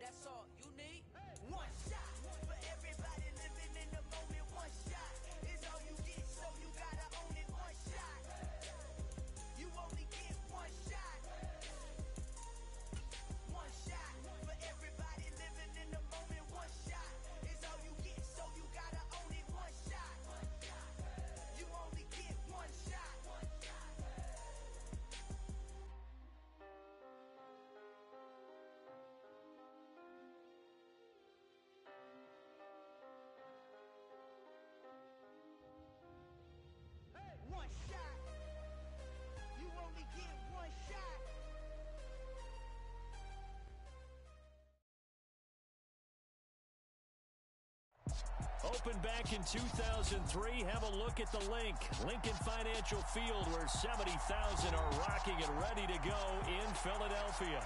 that's all you need. One shot for everybody living in the moment. One shot is all you get, so you gotta own it. One shot, you only get one shot. One shot for everybody living in the moment. One shot is all you get, so you gotta own it. One shot, you only get one shot. One shot. You only get one shot. Opened back in 2003. Have a look at the Lincoln Financial Field, where 70,000 are rocking and ready to go in Philadelphia.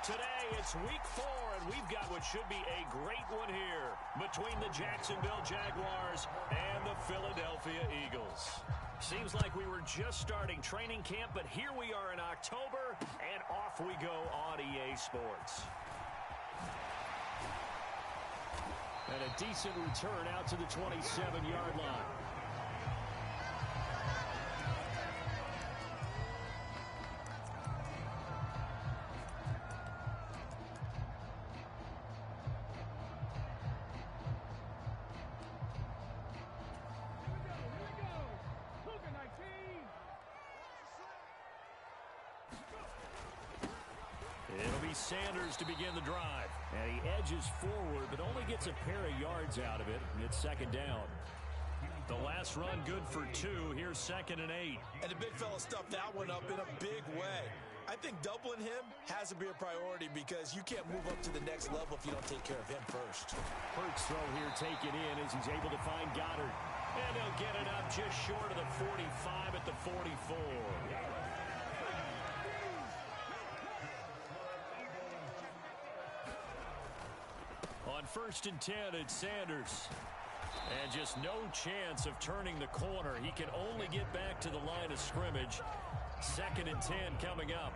Today, it's week 4, and we've got what should be a great one here between the Jacksonville Jaguars and the Philadelphia Eagles. Seems like we were just starting training camp, but here we are in October, and off we go on EA Sports. And a decent return out to the 27-yard line. It'll be Sanders to begin the drive. And he edges forward, but only gets a pair of yards out of it. And it's second down. The last run good for 2. Here's 2nd and 8. And the big fella stuffed that one up in a big way. I think doubling him has to be a priority because you can't move up to the next level if you don't take care of him first. Hurts throw here taken in as he's able to find Goddard. And he'll get it up just short of the 45 at the 44. On 1st and 10, it's Sanders. And just no chance of turning the corner. He can only get back to the line of scrimmage. 2nd and 10 coming up.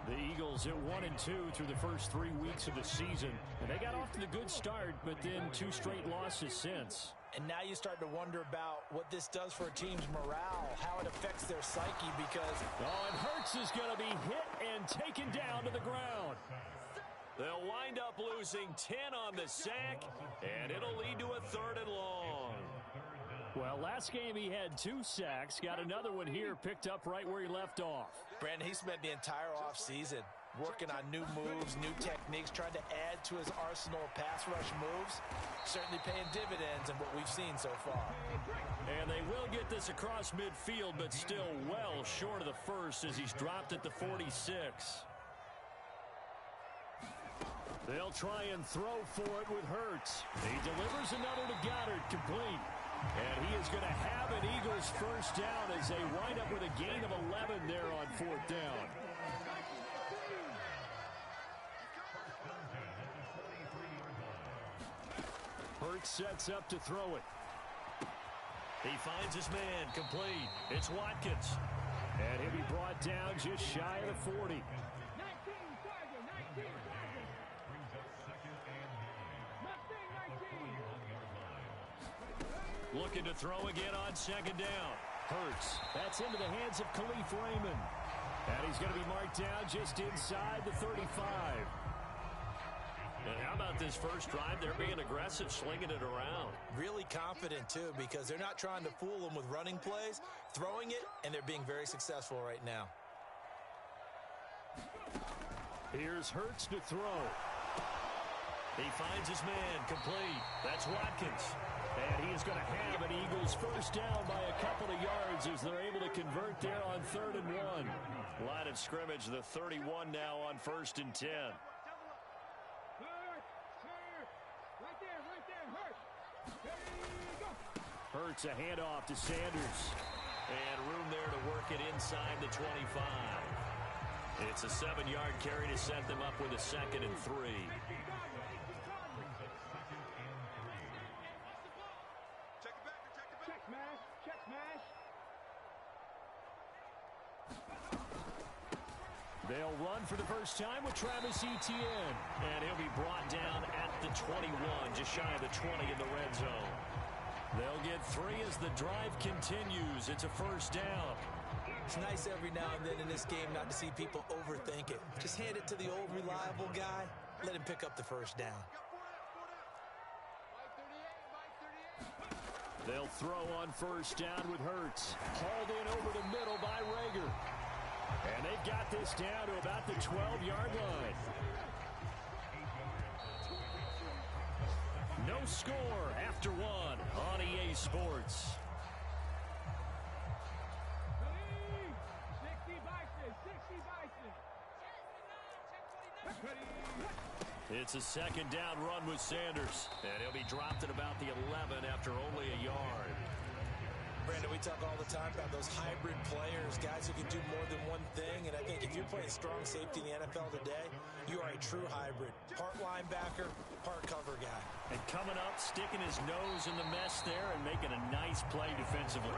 The Eagles at 1-2 through the first 3 weeks of the season. And they got off to the good start, but then 2 straight losses since. And now you start to wonder about what this does for a team's morale, how it affects their psyche because... Oh, and Hurts is going to be hit and taken down to the ground. They'll wind up losing 10 on the sack, and it'll lead to a 3rd and long. Well, last game he had 2 sacks. Got another one here picked up right where he left off. Brandon, he spent the entire offseason working on new moves, new techniques, trying to add to his arsenal of pass rush moves. Certainly paying dividends in what we've seen so far. And they will get this across midfield, but still well short of the first as he's dropped at the 46. They'll try and throw for it with Hurts. He delivers another to Goddard, complete. And he is going to have an Eagles first down as they wind up with a gain of 11 there on 4th down. Hurts sets up to throw it. He finds his man, complete. It's Watkins. And he'll be brought down just shy of the 40. Looking to throw again on 2nd down. Hurts. That's into the hands of Khalif Raymond. And he's going to be marked down just inside the 35. And how about this first drive? They're being aggressive, slinging it around. Really confident, too, because they're not trying to fool them with running plays, throwing it, and they're being very successful right now. Here's Hurts to throw. He finds his man, complete. That's Watkins. And he is going to have an Eagles first down by a couple of yards as they're able to convert there on 3rd and 1. Line of scrimmage, the 31 now on 1st and 10. Hurts a handoff to Sanders. And room there to work it inside the 25. It's a 7-yard carry to set them up with a 2nd and 3. They'll run for the first time with Travis Etienne. And he'll be brought down at the 21, just shy of the 20 in the red zone. They'll get 3 as the drive continues. It's a first down. It's nice every now and then in this game not to see people overthink it. Just hand it to the old reliable guy. Let him pick up the first down. They'll throw on first down with Hurts. Hauled in over the middle by Rager. And they've got this down to about the 12-yard line. No score after 1 on EA Sports. It's a second down run with Sanders. And he'll be dropped at about the 11 after only a yard. Brandon, we talk all the time about those hybrid players, guys who can do more than one thing. And I think if you're playing strong safety in the NFL today, you are a true hybrid. Part linebacker, part cover guy. And coming up, sticking his nose in the mess there and making a nice play defensively.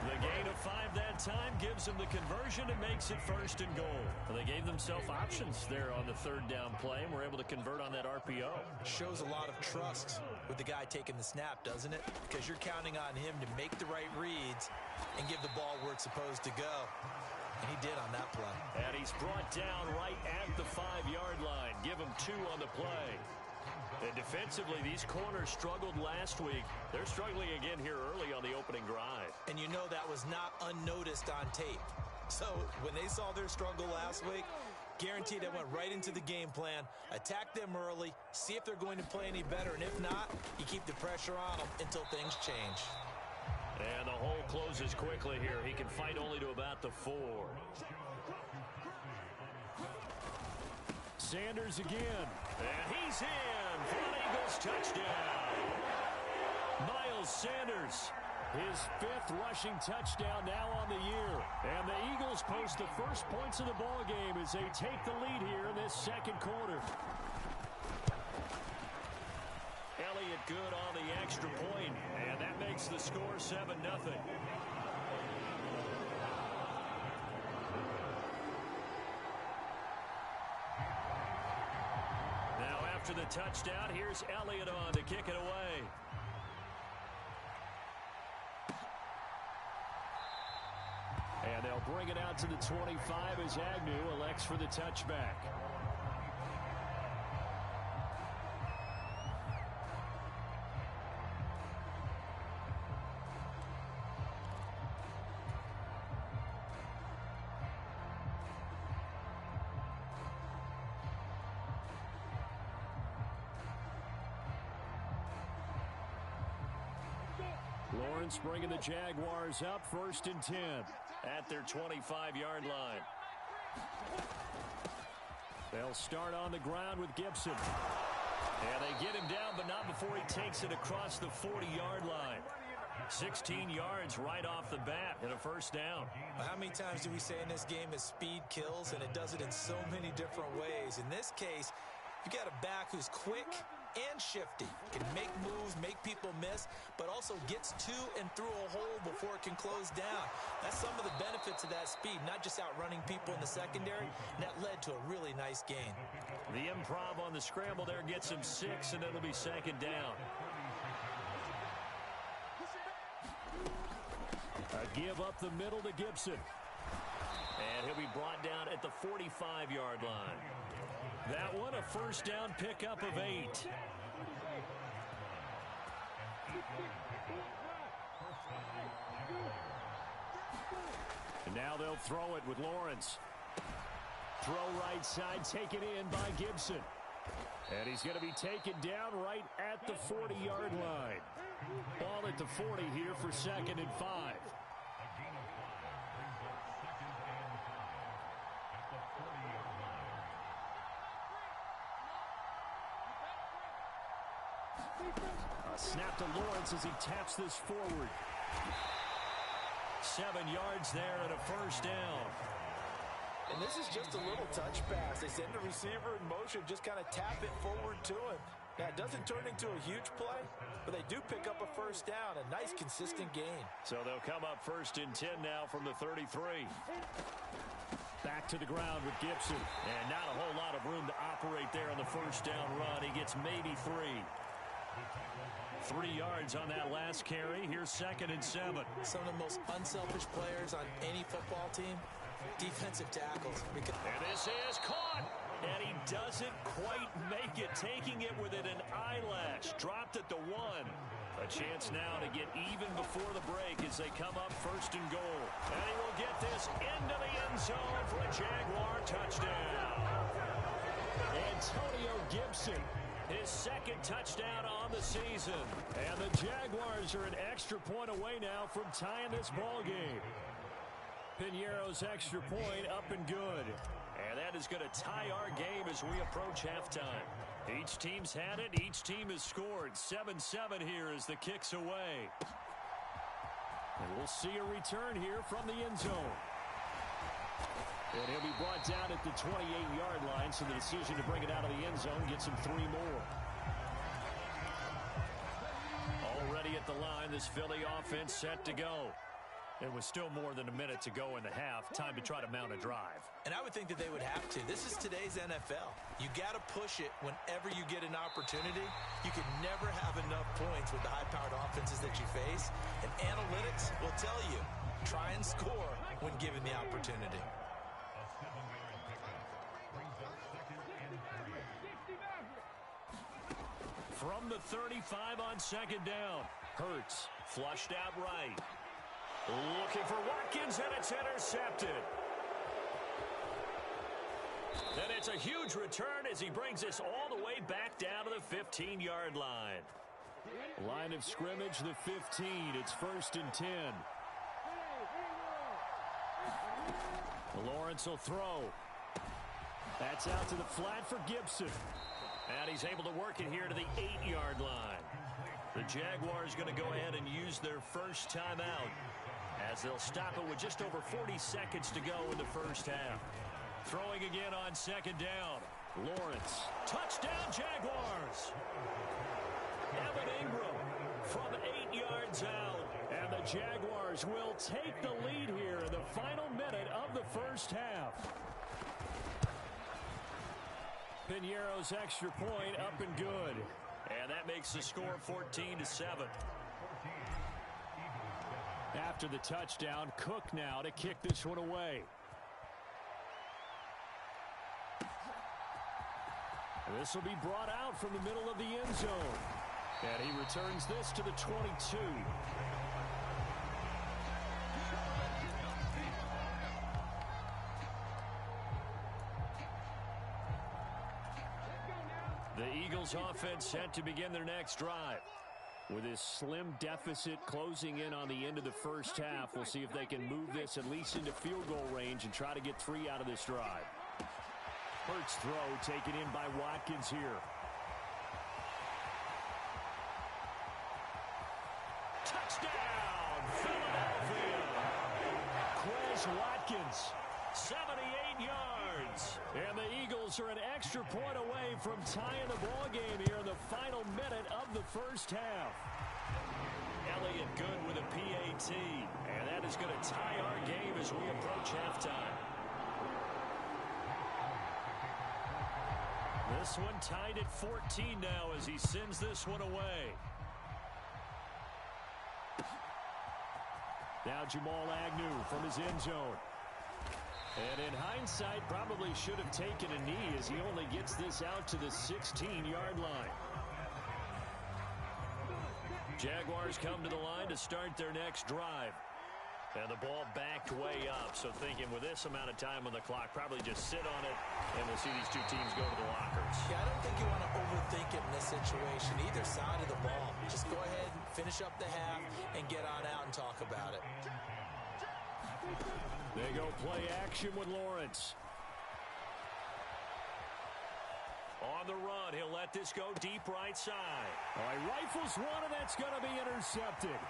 The gain of 5 that time gives them the conversion and makes it first and goal. Well, they gave themselves options there on the third down play and were able to convert on that RPO. Shows a lot of trust with the guy taking the snap, doesn't it? Because you're counting on him to make the right reads and give the ball where it's supposed to go. And he did on that play. And he's brought down right at the 5-yard line. Give him 2 on the play. And defensively, these corners struggled last week. They're struggling again here early on the opening drive. And you know that was not unnoticed on tape. So when they saw their struggle last week, guaranteed they went right into the game plan, attack them early, see if they're going to play any better. And if not, you keep the pressure on them until things change. And the hole closes quickly here. He can fight only to about the 4. Sanders again. And he's in for an Eagles touchdown. Miles Sanders, his 5th rushing touchdown now on the year. And the Eagles post the first points of the ball game as they take the lead here in this second quarter. Elliott good on the extra point, and that makes the score 7-0. Now after the touchdown, here's Elliott on to kick it away. And they'll bring it out to the 25 as Agnew elects for the touchback. Lawrence bringing the Jaguars up 1st and 10 at their 25-yard line. They'll start on the ground with Gibson. And they get him down, but not before he takes it across the 40-yard line. 16 yards right off the bat and a first down. How many times do we say in this game that speed kills, and it does it in so many different ways? In this case, you got a back who's quick and shifty, can make moves, make people miss, but also gets to and through a hole before it can close down. That's some of the benefits of that speed, not just outrunning people in the secondary, and that led to a really nice gain. The improv on the scramble there gets him 6, and it'll be second down. A give up the middle to Gibson. And he'll be brought down at the 45-yard line. That one, a first down pickup of 8. And now they'll throw it with Lawrence. Throw right side, taken in by Gibson. And he's going to be taken down right at the 40-yard line. Ball at the 40 here for 2nd and 5. A snap to Lawrence as he taps this forward. 7 yards there and a first down. And this is just a little touch pass. They send the receiver in motion, just kind of tap it forward to him. Now, it doesn't turn into a huge play, but they do pick up a first down, a nice, consistent gain. So they'll come up 1st and 10 now from the 33. Back back to the ground with Gibson. And not a whole lot of room to operate there on the first down run. He gets maybe 3. 3 yards on that last carry. Here's 2nd and 7. Some of the most unselfish players on any football team, defensive tackles. And this is caught. And he doesn't quite make it, taking it within an eyelash. Dropped at the 1. A chance now to get even before the break as they come up 1st and goal. And he will get this into the end zone for a Jaguar touchdown. Antonio Gibson, his 2nd touchdown on the season. And the Jaguars are an extra point away now from tying this ball game. Piñeiro's extra point up and good. And that is going to tie our game as we approach halftime. Each team's had it. Each team has scored. 7-7 here as the kick's away. And we'll see a return here from the end zone. And he'll be brought down at the 28-yard line, so the decision to bring it out of the end zone gets him 3 more. Already at the line, this Philly offense set to go. And with still more than a minute to go in the half, time to try to mount a drive. And I would think that they would have to. This is today's NFL. You got to push it whenever you get an opportunity. You can never have enough points with the high-powered offenses that you face. And analytics will tell you, try and score when given the opportunity. From the 35 on 2nd down, Hurts flushed out right. Looking for Watkins, and it's intercepted. And it's a huge return as he brings us all the way back down to the 15-yard line. Line of scrimmage, the 15. It's 1st and 10. Lawrence will throw. That's out to the flat for Gibson. And he's able to work it here to the 8-yard line. The Jaguars going to go ahead and use their first timeout, as they'll stop it with just over 40 seconds to go in the first half. Throwing again on 2nd down. Lawrence. Touchdown, Jaguars. Evan Ingram from 8 yards out. And the Jaguars will take the lead here in the final minute of the first half. Piñeiro's extra point up and good. And that makes the score 14-7. After the touchdown, Cook now to kick this one away. This will be brought out from the middle of the end zone. And he returns this to the 22. The Eagles offense set to begin their next drive. With this slim deficit closing in on the end of the first half, we'll see if they can move this at least into field goal range and try to get 3 out of this drive. Hurts throw taken in by Watkins here. Touchdown, Philadelphia! Quez Watkins, 78 yards. And the Eagles are an extra point away from tying the ball game here in the final minute of the first half. Elliott good with a PAT. And that is going to tie our game as we approach halftime. This one tied at 14 now as he sends this one away. Now Jamal Agnew from his end zone. And in hindsight, probably should have taken a knee as he only gets this out to the 16-yard line. Jaguars come to the line to start their next drive. And the ball backed way up, so thinking with this amount of time on the clock, probably just sit on it, and we'll see these two teams go to the lockers. Yeah, I don't think you want to overthink it in this situation, either side of the ball. Just go ahead and finish up the half and get on out and talk about it. They go play action with Lawrence. On the run, he'll let this go deep right side. All right, rifles one, and that's going to be intercepted.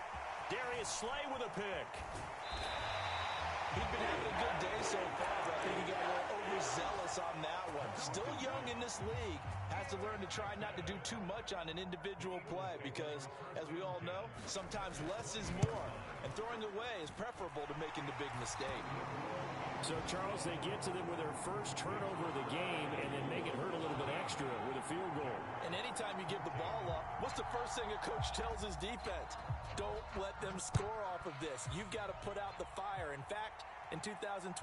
Darius Slay with a pick. He's been having a good day so far, but I think he got a little overzealous on that one. Still young in this league. Has to learn to try not to do too much on an individual play because, as we all know, sometimes less is more. And throwing away is preferable to making the big mistake. So, Charles, they get to them with their first turnover of the game and then make it hurt a little bit extra with a field goal. And anytime you give the ball up, what's the first thing a coach tells his defense? Don't let them score off of this. You've got to put out the fire. In fact, in 2021,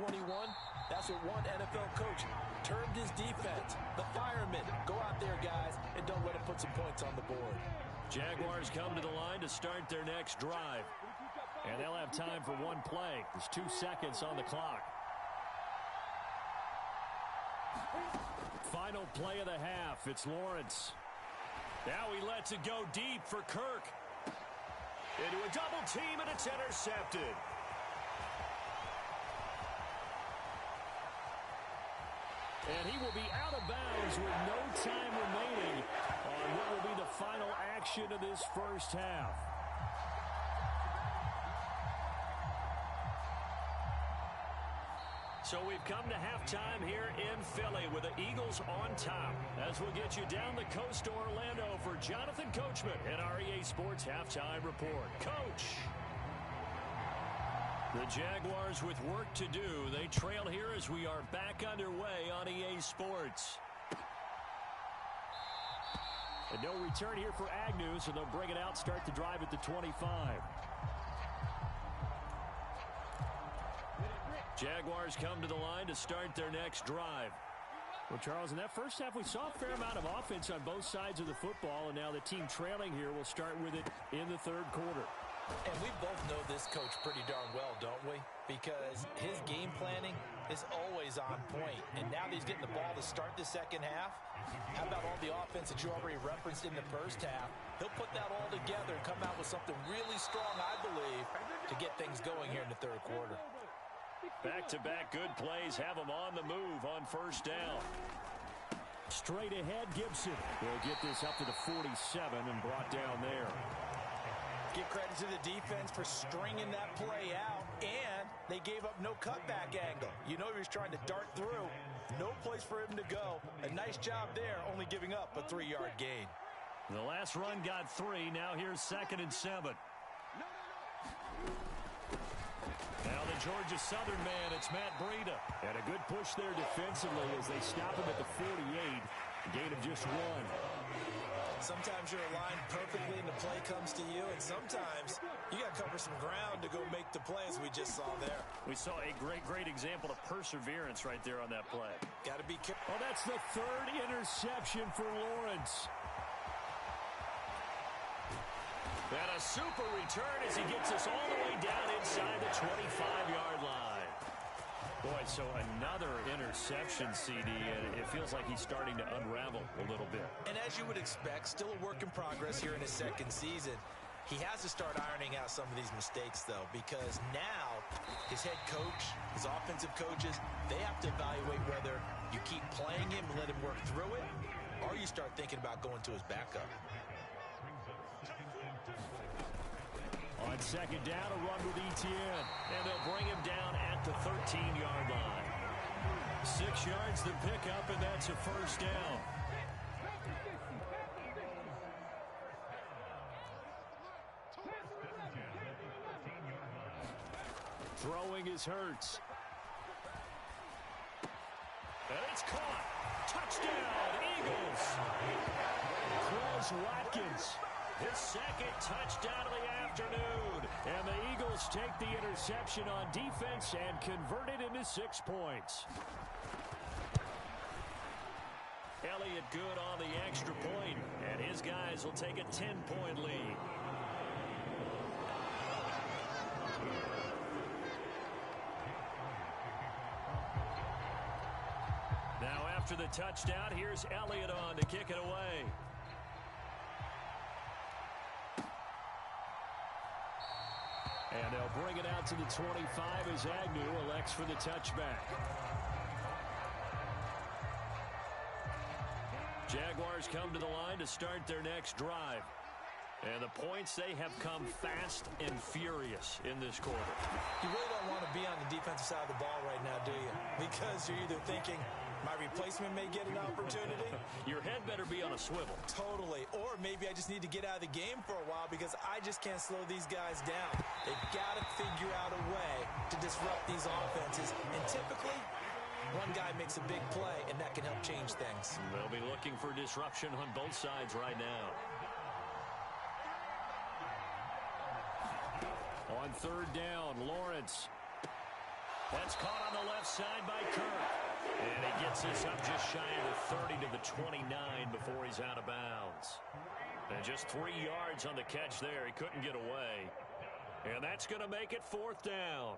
that's what one NFL coach termed his defense, the firemen. Go out there, guys, and don't let them put some points on the board. Jaguars come to the line to start their next drive. And they'll have time for one play. There's 2 seconds on the clock. Final play of the half. It's Lawrence. Now he lets it go deep for Kirk. Into a double team, and it's intercepted. And he will be out of bounds with no time remaining on what will be the final action of this first half. So we've come to halftime here in Philly with the Eagles on top. As we'll get you down the coast to Orlando for Jonathan Coachman and our EA Sports Halftime Report. Coach! The Jaguars with work to do. They trail here as we are back underway on EA Sports. And no return here for Agnew, so they'll bring it out, start the drive at the 25. Jaguars come to the line to start their next drive. Well, Charles, in that first half, we saw a fair amount of offense on both sides of the football, and now the team trailing here will start with it in the third quarter. And we both know this coach pretty darn well, don't we? Because his game planning is always on point. And now that he's getting the ball to start the second half, how about all the offense that you already referenced in the first half? He'll put that all together and come out with something really strong, I believe, to get things going here in the third quarter. Back-to-back good plays have him on the move on first down. Straight ahead, Gibson will get this up to the 47 and brought down there. Give credit to the defense for stringing that play out, and they gave up no cutback angle. You know he was trying to dart through. No place for him to go. A nice job there, only giving up a 3-yard gain. The last run got 3. Now here's 2nd and 7. Now the Georgia Southern man, it's Matt Breida. And a good push there defensively as they stop him at the 48. A gain of just 1. Sometimes you're aligned perfectly and the play comes to you, and sometimes you got to cover some ground to go make the play, as we just saw there. We saw a great example of perseverance right there on that play. Got to be careful. Oh, that's the 3rd interception for Lawrence. And a super return as he gets us all the way down inside the 25-yard line. Boy, so another interception, CD, and it feels like he's starting to unravel a little bit. And as you would expect, still a work in progress here in his second season. He has to start ironing out some of these mistakes, though, because now his head coach, his offensive coaches, they have to evaluate whether you keep playing him and let him work through it, or you start thinking about going to his backup. On second down, a run with Etienne. And they'll bring him down at the 13-yard line. 6 yards to pick up, and that's a first down. Throwing is Hurts. And it's caught. Touchdown, Eagles. Quez Watkins. His 2nd touchdown of the afternoon. And the Eagles take the interception on defense and convert it into 6 points. Elliott good on the extra point, and his guys will take a 10-point lead. Now after the touchdown, here's Elliott on to kick it away. And they'll bring it out to the 25 as Agnew elects for the touchback. Jaguars come to the line to start their next drive. And the points, they have come fast and furious in this quarter. You really don't want to be on the defensive side of the ball right now, do you? Because you're either thinking, my replacement may get an opportunity. Your head better be on a swivel. Totally. Or maybe I just need to get out of the game for a while because I just can't slow these guys down. They've got to figure out a way to disrupt these offenses. And typically, one guy makes a big play, and that can help change things. They'll be looking for disruption on both sides right now. On third down, Lawrence. That's caught on the left side by Kirk. And he gets this up just shy of the 30 to the 29 before he's out of bounds. And just 3 yards on the catch there. He couldn't get away. And that's going to make it fourth down.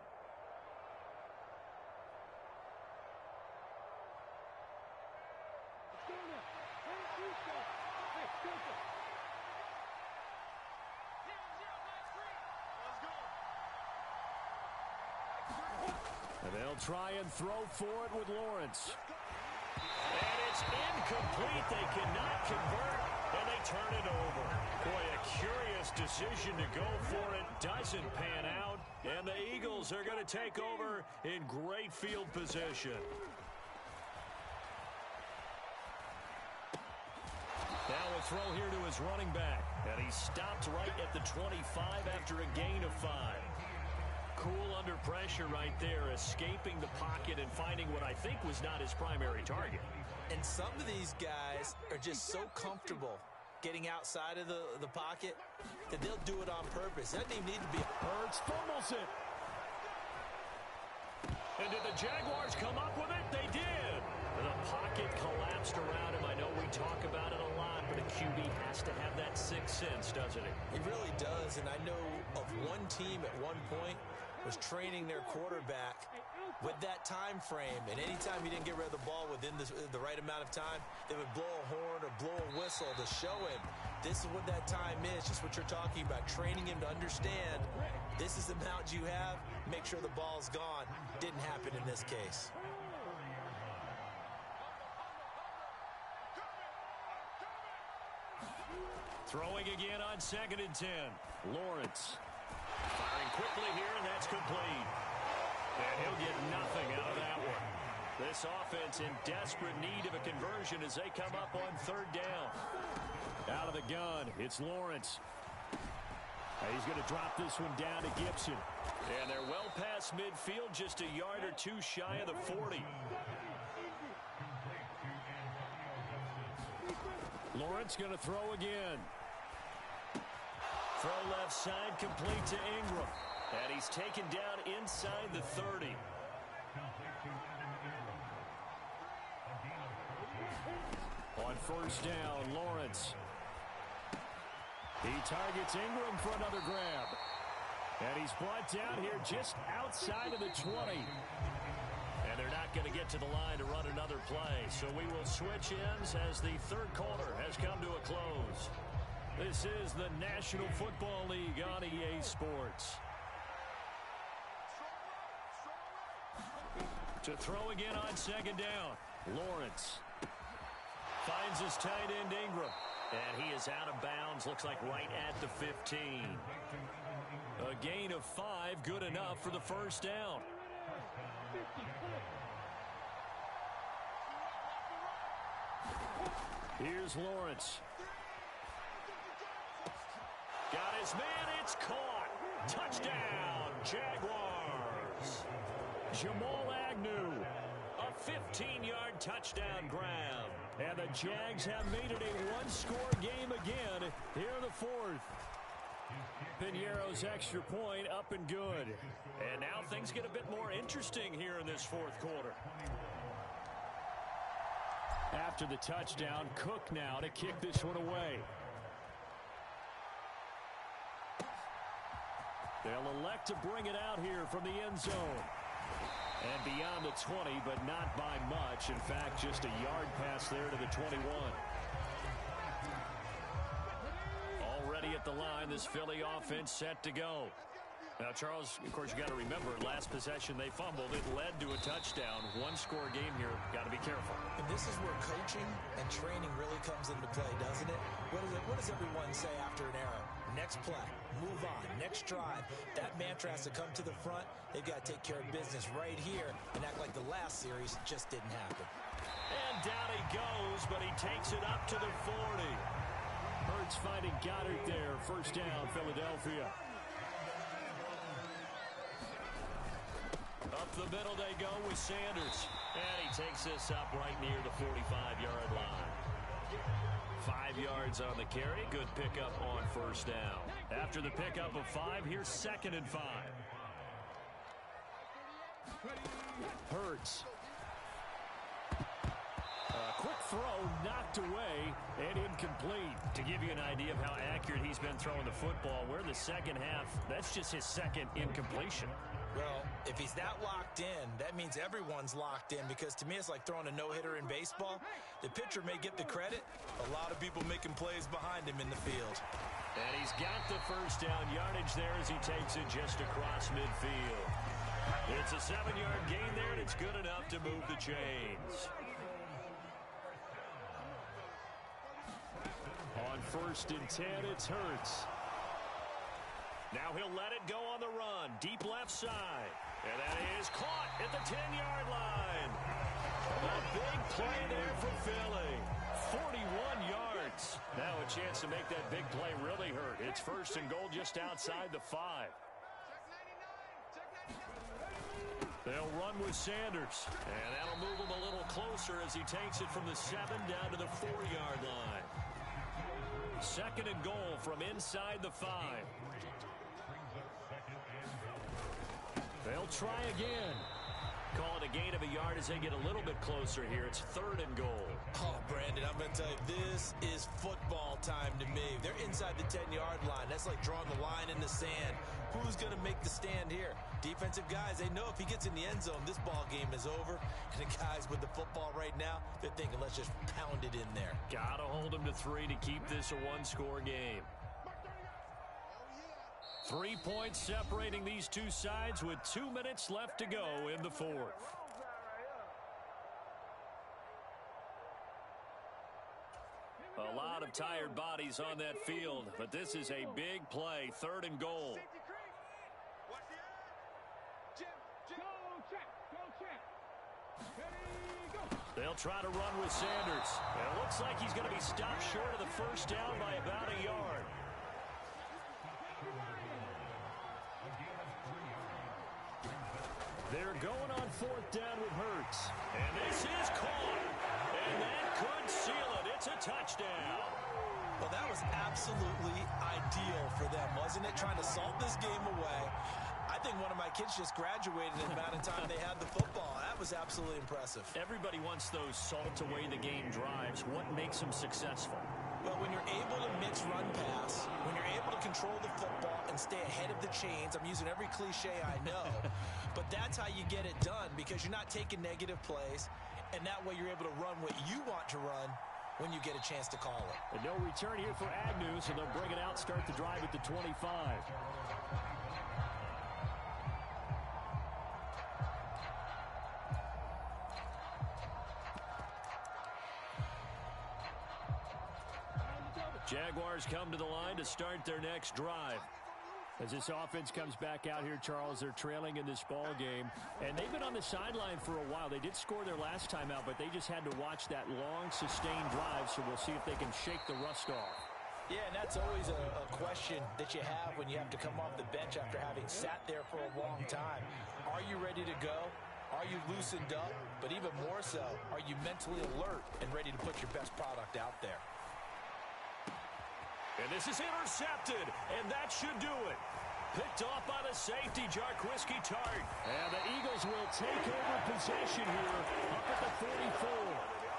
And they'll try and throw for it with Lawrence. And it's incomplete. They cannot convert, and they turn it over. Boy, a curious decision to go for it. Doesn't pan out, and the Eagles are going to take over in great field position. Now a throw here to his running back, and he stopped right at the 25 after a gain of 5. Cool under pressure right there, escaping the pocket and finding what I think was not his primary target. And some of these guys are just so comfortable getting outside of the pocket that they'll do it on purpose. That doesn't even need to be. Hurts fumbles it. And did the Jaguars come up with it? They did. The pocket collapsed around him. I know we talk about it a lot, but a QB has to have that sixth sense, doesn't it? He really does, and I know of one team at one point was training their quarterback with that time frame, and anytime he didn't get rid of the ball within the right amount of time, they would blow a horn or blow a whistle to show him this is what that time is, just what you're talking about, training him to understand this is the amount you have, make sure the ball's gone. Didn't happen in this case. Throwing again on 2nd and 10. Lawrence firing quickly here, and that's complete. And he'll get nothing out of that one. This offense in desperate need of a conversion as they come up on 3rd down. Out of the gun, it's Lawrence. He's going to drop this one down to Gibson. And they're well past midfield, just a yard or two shy of the 40. Lawrence going to throw again. Throw left side, complete to Ingram. And he's taken down inside the 30. On 1st down, Lawrence. He targets Ingram for another grab. And he's brought down here just outside of the 20. And they're not going to get to the line to run another play. So we will switch ends as the 3rd quarter has come to a close. This is the National Football League on EA Sports. To throw again on 2nd down. Lawrence finds his tight end Ingram. And he is out of bounds, looks like right at the 15. A gain of 5, good enough for the 1st down. Here's Lawrence. Got his man, it's caught. Touchdown, Jaguars. Jamal Agnew, a 15-yard touchdown grab. And the Jags have made it a one-score game again here in the 4th. Piñeiro's extra point up and good. And now things get a bit more interesting here in this 4th quarter. After the touchdown, Cook now to kick this one away. They'll elect to bring it out here from the end zone. And beyond the 20, but not by much. In fact, just a yard pass there to the 21. Already at the line, this Philly offense set to go. Now, Charles, of course, you got to remember, last possession they fumbled. It led to a touchdown. One-score game here. Got to be careful. And this is where coaching and training really comes into play, doesn't it? What does everyone say after an error? next play, move on, next drive. That mantra has to come to the front. They've got to take care of business right here and act like the last series just didn't happen. And down he goes, but he takes it up to the 40. Hurts finding Goddard there. First down, Philadelphia. Up the middle they go with Sanders. And he takes this up right near the 45-yard line. 5 yards on the carry. Good pickup on first down. After the pickup of 5, here's 2nd and 5. Hurts. A quick throw knocked away and incomplete. To give you an idea of how accurate he's been throwing the football, we're in the second half. That's just his second incompletion. Well, if he's that locked in, that means everyone's locked in, because to me it's like throwing a no-hitter in baseball. The pitcher may get the credit. A lot of people making plays behind him in the field. And he's got the first down yardage there as he takes it just across midfield. It's a 7-yard gain there, and it's good enough to move the chains. On 1st and 10, it's Hurts. Now he'll let it go on the run. Deep left side. And that is caught at the 10-yard line. A big play there for Philly. 41 yards. Now a chance to make that big play really hurt. It's 1st and goal just outside the 5. They'll run with Sanders. And that'll move him a little closer as he takes it from the 7 down to the 4-yard line. 2nd and goal from inside the 5. They'll try again. Call it a gain of a yard as they get a little bit closer here. It's 3rd and goal. Oh, Brandon, I'm going to tell you, this is football time to me. They're inside the 10-yard line. That's like drawing the line in the sand. Who's going to make the stand here? Defensive guys, they know if he gets in the end zone, this ball game is over. And the guys with the football right now, they're thinking, let's just pound it in there. Got to hold him to 3 to keep this a one-score game. 3 points separating these two sides with 2 minutes left to go in the 4th. A lot of tired bodies on that field, but this is a big play. 3rd and goal. They'll try to run with Sanders. And it looks like he's going to be stopped short of the first down by about a yard. They're going on 4th down with Hurts. And this is caught. And that could seal it. It's a touchdown. Well, that was absolutely ideal for them, wasn't it? Trying to salt this game away. I think one of my kids just graduated in the amount of time they had the football. That was absolutely impressive. Everybody wants those salt-away-the-game drives. What makes them successful? Well, when you're able to mix run pass, when you're able to control the football and stay ahead of the chains, I'm using every cliche I know, but that's how you get it done, because you're not taking negative plays, and that way you're able to run what you want to run when you get a chance to call it. And no return here for Agnew, so they'll bring it out, start the drive at the 25. Jaguars come to the line to start their next drive. As this offense comes back out here, Charles, they're trailing in this ball game, and they've been on the sideline for a while. They did score their last time out, but they just had to watch that long, sustained drive, so we'll see if they can shake the rust off. Yeah, and that's always a question that you have when you have to come off the bench after having sat there for a long time. Are you ready to go? Are you loosened up? But even more so, are you mentally alert and ready to put your best product out there? And this is intercepted, and that should do it. Picked off by the safety, Jarquiski Tart. And the Eagles will take over possession here up at the 44.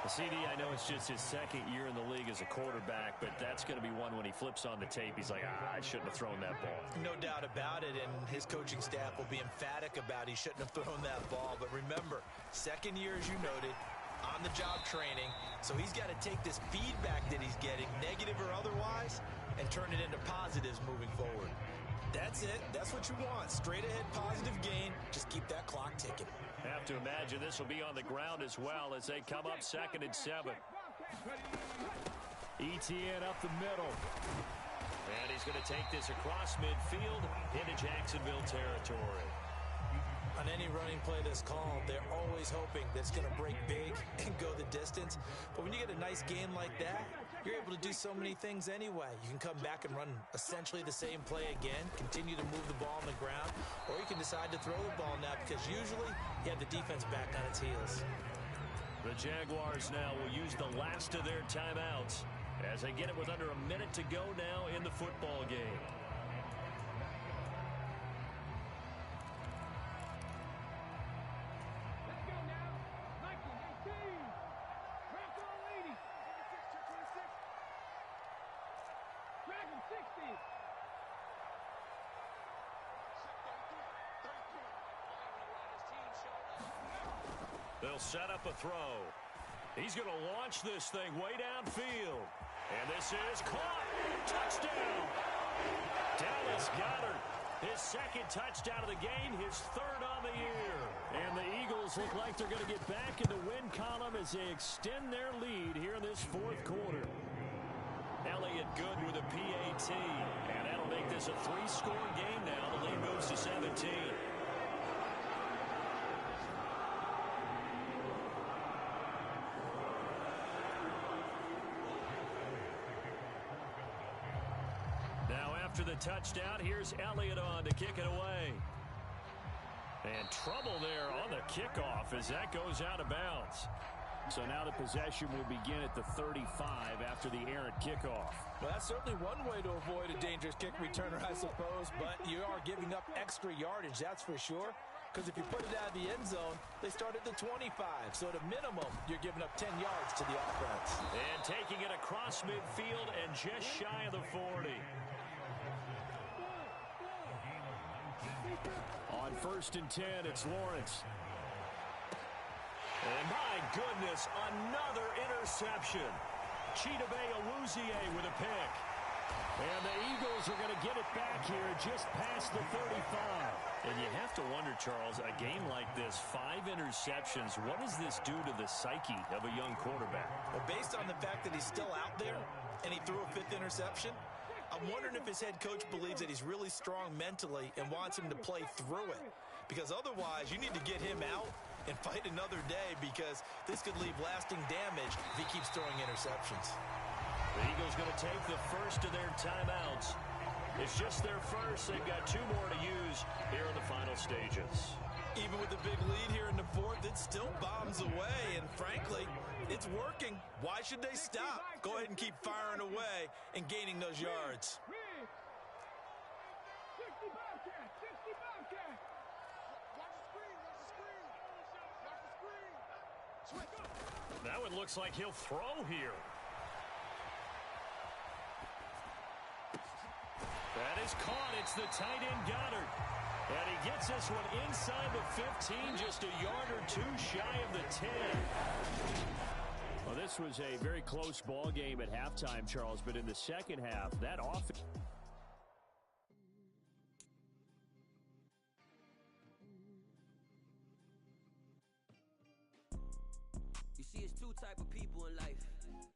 The CD, I know it's just his 2nd year in the league as a quarterback, but that's going to be one when he flips on the tape. He's like, I shouldn't have thrown that ball. No doubt about it, and his coaching staff will be emphatic about he shouldn't have thrown that ball. But remember, 2nd year, as you noted, on-the-job training, so he's got to take this feedback that he's getting, negative or otherwise, and turn it into positives moving forward. That's it. That's what you want. Straight ahead positive gain. Just keep that clock ticking. Have to imagine this will be on the ground as well as they come up 2nd and 7. ETN up the middle. And he's going to take this across midfield into Jacksonville territory. On any running play that's called, they're always hoping that it's going to break big and go the distance. But when you get a nice game like that, you're able to do so many things anyway. You can come back and run essentially the same play again, continue to move the ball on the ground, or you can decide to throw the ball now because usually you have the defense back on its heels. The Jaguars now will use the last of their timeouts as they get it with under a minute to go now in the football game. They'll set up a throw. He's going to launch this thing way downfield. And this is caught. Touchdown. Dallas Goedert. His second touchdown of the game, his third on the year. And the Eagles look like they're going to get back in the win column as they extend their lead here in this fourth quarter. Elliott good with a PAT. And that'll make this a three-score game now. The lead moves to 17. After the touchdown, here's Elliott on to kick it away. And trouble there on the kickoff as that goes out of bounds. So now the possession will begin at the 35 after the errant kickoff. Well, that's certainly one way to avoid a dangerous kick returner, I suppose, but you are giving up extra yardage, that's for sure. Because if you put it out of the end zone, they start at the 25. So at a minimum, you're giving up 10 yards to the offense. And taking it across midfield and just shy of the 40. On 1st and 10, it's Lawrence. And my goodness, another interception. Chidobe Awuzie with a pick. And the Eagles are going to get it back here just past the 35. And you have to wonder, Charles, a game like this, 5 interceptions, what does this do to the psyche of a young quarterback? Well, based on the fact that he's still out there and he threw a 5th interception, I'm wondering if his head coach believes that he's really strong mentally and wants him to play through it. Because otherwise, you need to get him out and fight another day because this could leave lasting damage if he keeps throwing interceptions. The Eagles going to take the first of their timeouts. It's just their first. They've got 2 more to use here in the final stages. Even with the big lead here in the 4th, it still bombs away. And frankly, it's working. Why should they stop? Go ahead and keep firing away and gaining those yards. That one looks like he'll throw here. That is caught. It's the tight end Goedert. And he gets this one inside the 15, just a yard or 2 shy of the 10. Well, this was a very close ball game at halftime, Charles, but in the second half, that offense... You see, it's 2 type of people in life.